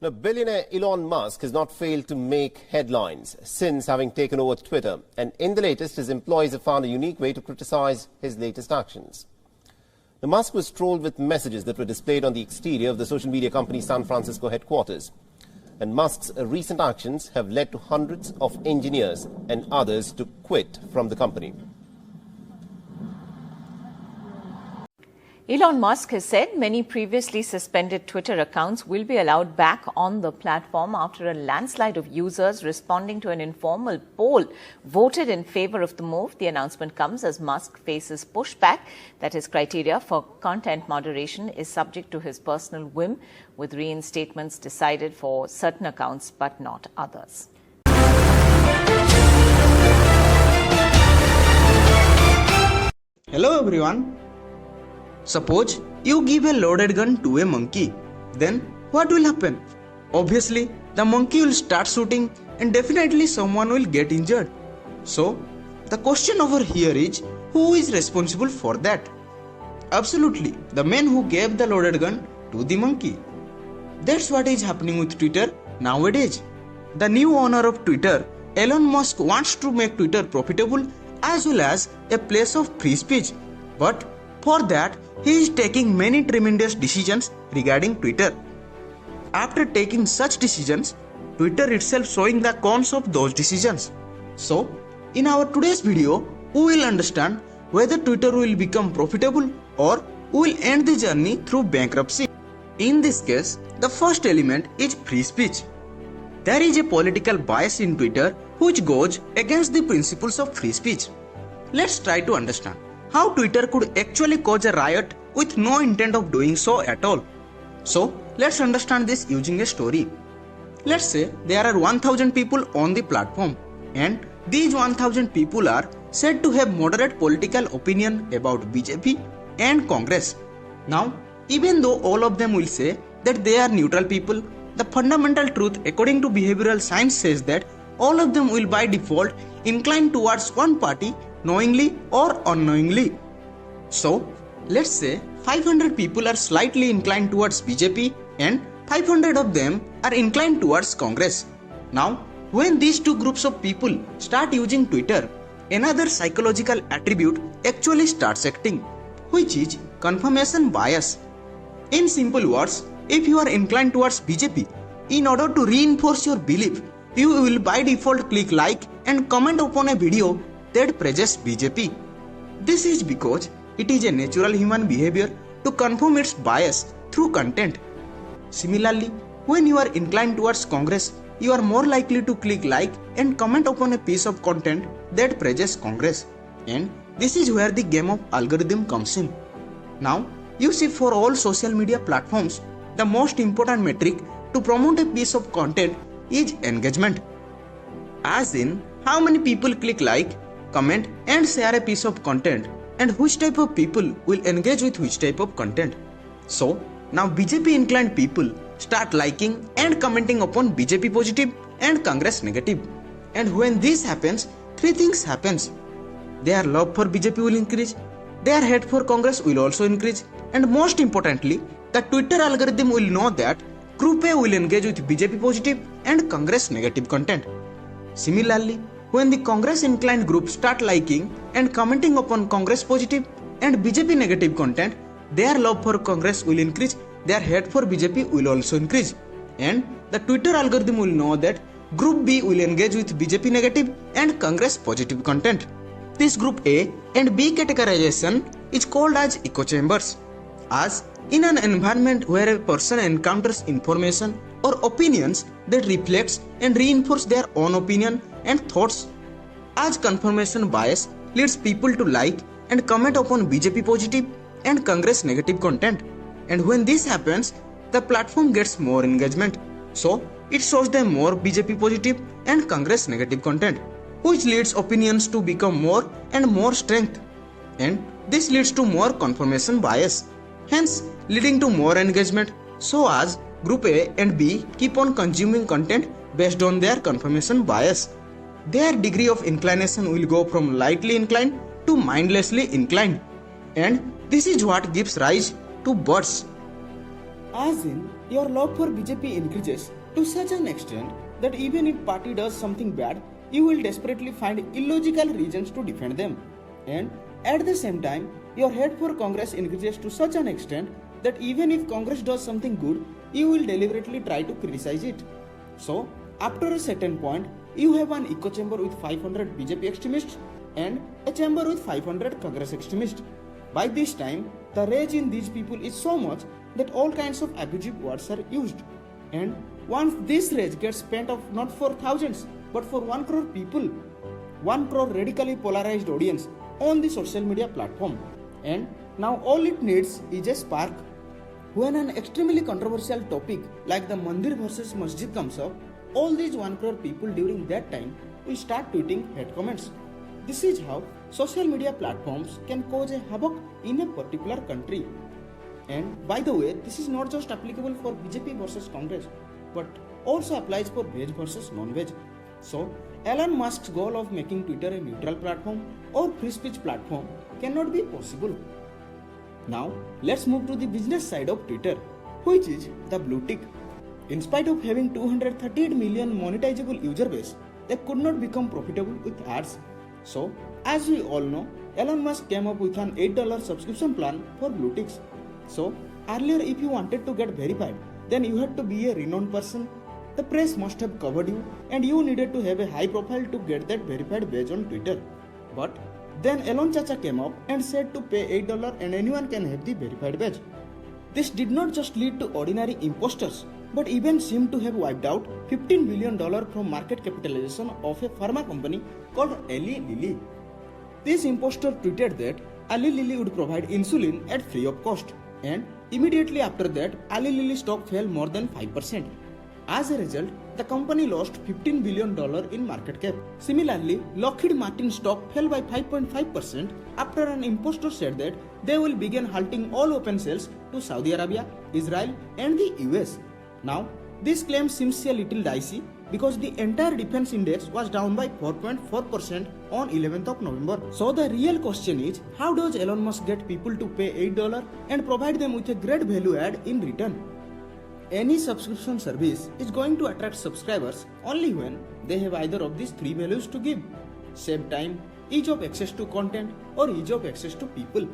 Now, billionaire Elon Musk has not failed to make headlines since having taken over Twitter. And in the latest, his employees have found a unique way to criticize his latest actions. Now, Musk was trolled with messages that were displayed on the exterior of the social media company's San Francisco headquarters. And Musk's recent actions have led to hundreds of engineers and others to quit from the company. Elon Musk has said many previously suspended Twitter accounts will be allowed back on the platform after a landslide of users responding to an informal poll voted in favor of the move. The announcement comes as Musk faces pushback that his criteria for content moderation is subject to his personal whim, with reinstatements decided for certain accounts but not others. Hello everyone. Suppose you give a loaded gun to a monkey, then what will happen? Obviously, the monkey will start shooting and definitely someone will get injured. So, the question over here is, who is responsible for that? Absolutely, the man who gave the loaded gun to the monkey. That's what is happening with Twitter nowadays. The new owner of Twitter, Elon Musk, wants to make Twitter profitable as well as a place of free speech. But for that, he is taking many tremendous decisions regarding Twitter. After taking such decisions, Twitter itself showing the cons of those decisions. So, in our today's video, we will understand whether Twitter will become profitable or will end the journey through bankruptcy. In this case, the first element is free speech. There is a political bias in Twitter which goes against the principles of free speech. Let's try to understand how Twitter could actually cause a riot with no intent of doing so at all. So, let's understand this using a story. Let's say there are 1000 people on the platform, and these 1000 people are said to have moderate political opinion about BJP and Congress. Now, even though all of them will say that they are neutral people, the fundamental truth according to behavioral science says that all of them will by default incline towards one party knowingly or unknowingly. So, let's say 500 people are slightly inclined towards BJP and 500 of them are inclined towards Congress. Now, when these two groups of people start using Twitter, another psychological attribute actually starts acting, which is confirmation bias. In simple words, if you are inclined towards BJP, in order to reinforce your belief, you will by default click like and comment upon a video that praises BJP. This is because it is a natural human behavior to confirm its bias through content. Similarly, when you are inclined towards Congress, you are more likely to click like and comment upon a piece of content that praises Congress. And this is where the game of algorithm comes in. Now, you see, for all social media platforms, the most important metric to promote a piece of content is engagement. As in, how many people click like, comment and share a piece of content, and which type of people will engage with which type of content. So, now BJP inclined people start liking and commenting upon BJP positive and Congress negative. And when this happens, three things happens. Their love for BJP will increase, their hate for Congress will also increase, and most importantly, the Twitter algorithm will know that Group A will engage with BJP positive and Congress negative content. Similarly, when the Congress inclined group start liking and commenting upon Congress positive and BJP negative content, their love for Congress will increase, their hate for BJP will also increase. And the Twitter algorithm will know that Group B will engage with BJP negative and Congress positive content. This Group A and B categorization is called as echo chambers. As in an environment where a person encounters information or opinions that reflects and reinforce their own opinion and thoughts, as confirmation bias leads people to like and comment upon BJP positive and Congress negative content. And when this happens, the platform gets more engagement. So, it shows them more BJP positive and Congress negative content, which leads opinions to become more and more strength. And this leads to more confirmation bias, hence leading to more engagement. So as Group A and B keep on consuming content based on their confirmation bias, their degree of inclination will go from lightly inclined to mindlessly inclined. And this is what gives rise to bursts. As in, your love for BJP increases to such an extent that even if party does something bad, you will desperately find illogical reasons to defend them. And at the same time, your hate for Congress increases to such an extent that even if Congress does something good, you will deliberately try to criticize it. So, after a certain point, you have an echo chamber with 500 BJP extremists and a chamber with 500 Congress extremists. By this time, the rage in these people is so much that all kinds of abusive words are used. And once this rage gets spent off not for thousands but for 1 crore people, 1 crore radically polarized audience on the social media platform. And now all it needs is a spark. When an extremely controversial topic like the Mandir versus Masjid comes up, all these 1 crore people during that time will start tweeting hate comments. This is how social media platforms can cause a havoc in a particular country. And by the way, this is not just applicable for BJP versus Congress, but also applies for veg versus non-veg. So, Elon Musk's goal of making Twitter a neutral platform or free speech platform cannot be possible. Now, let's move to the business side of Twitter, which is the blue tick. In spite of having 238 million monetizable user base, they could not become profitable with ads. So, as we all know, Elon Musk came up with an $8 subscription plan for blue ticks. So, earlier if you wanted to get verified, then you had to be a renowned person. The press must have covered you and you needed to have a high profile to get that verified badge on Twitter. But then Elon Chacha came up and said to pay $8 and anyone can have the verified badge. This did not just lead to ordinary imposters, but even seemed to have wiped out $15 billion from market capitalization of a pharma company called Eli Lilly. This imposter tweeted that Ali Lilly would provide insulin at free of cost, and immediately after that, Ali Lilly stock fell more than 5%. As a result, the company lost $15 billion in market cap. Similarly, Lockheed Martin stock fell by 5.5% after an impostor said that they will begin halting all open sales to Saudi Arabia, Israel, and the US. Now, this claim seems a little dicey because the entire defense index was down by 4.4% on 11th of November. So the real question is, how does Elon Musk get people to pay $8 and provide them with a great value add in return? Any subscription service is going to attract subscribers only when they have either of these three values to give: save time, ease of access to content, or ease of access to people.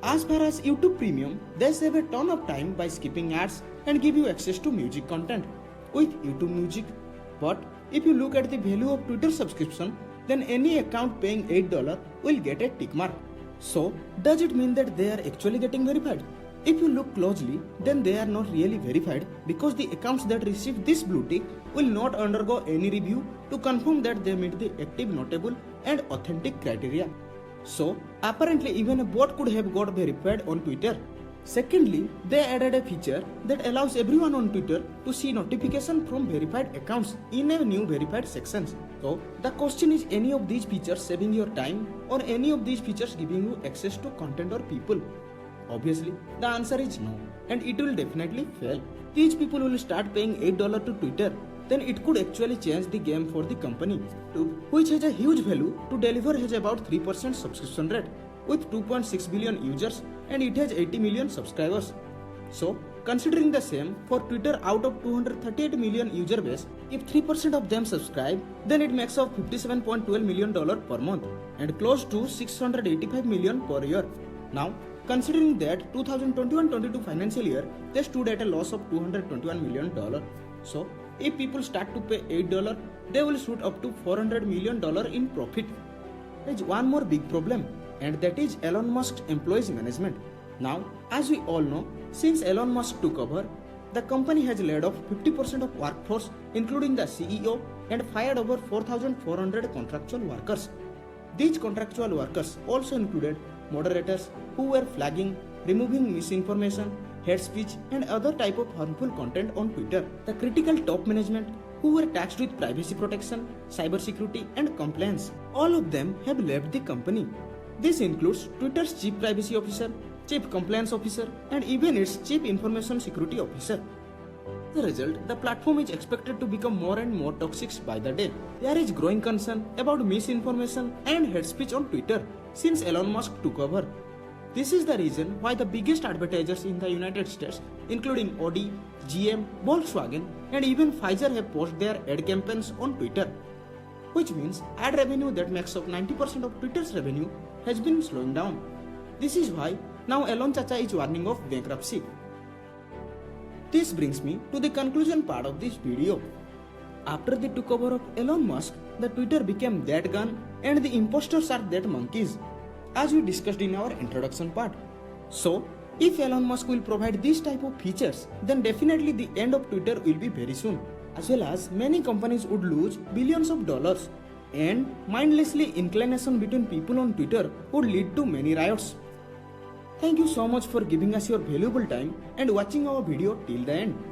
As far as YouTube Premium, they save a ton of time by skipping ads and give you access to music content with YouTube Music. But if you look at the value of Twitter subscription, then any account paying $8 will get a tick mark. So, does it mean that they are actually getting verified? If you look closely, then they are not really verified because the accounts that receive this blue tick will not undergo any review to confirm that they meet the active, notable, and authentic criteria. So, apparently even a bot could have got verified on Twitter. Secondly, they added a feature that allows everyone on Twitter to see notification from verified accounts in a new verified sections. So, the question is, any of these features saving your time, or any of these features giving you access to content or people? Obviously, the answer is no, and it will definitely fail. These people will start paying $8 to Twitter, then it could actually change the game for the company. YouTube, which has a huge value to deliver, has about 3% subscription rate with 2.6 billion users, and it has 80 million subscribers. So, considering the same for Twitter, out of 238 million user base, if 3% of them subscribe, then it makes up $57.12 million per month and close to $685 million per year. Now, considering that 2021-22 financial year, they stood at a loss of $221 million. So, if people start to pay $8, they will shoot up to $400 million in profit. There is one more big problem, and that is Elon Musk's employees management. Now, as we all know, since Elon Musk took over, the company has laid off 50% of workforce, including the CEO, and fired over 4,400 contractual workers. These contractual workers also included moderators who were flagging, removing misinformation, hate speech, and other type of harmful content on Twitter. The critical top management who were tasked with privacy protection, cybersecurity, and compliance. All of them have left the company. This includes Twitter's Chief Privacy Officer, Chief Compliance Officer, and even its Chief Information Security Officer. As a result, the platform is expected to become more and more toxic by the day. There is growing concern about misinformation and hate speech on Twitter since Elon Musk took over. This is the reason why the biggest advertisers in the United States, including Audi, GM, Volkswagen, and even Pfizer have posted their ad campaigns on Twitter. Which means ad revenue that makes up 90% of Twitter's revenue has been slowing down. This is why now Elon Chacha is warning of bankruptcy. This brings me to the conclusion part of this video. After the takeover of Elon Musk, the Twitter became that gun and the imposters are that monkeys, as we discussed in our introduction part. So, if Elon Musk will provide this type of features, then definitely the end of Twitter will be very soon, as well as many companies would lose billions of dollars, and mindlessly inclination between people on Twitter would lead to many riots. Thank you so much for giving us your valuable time and watching our video till the end.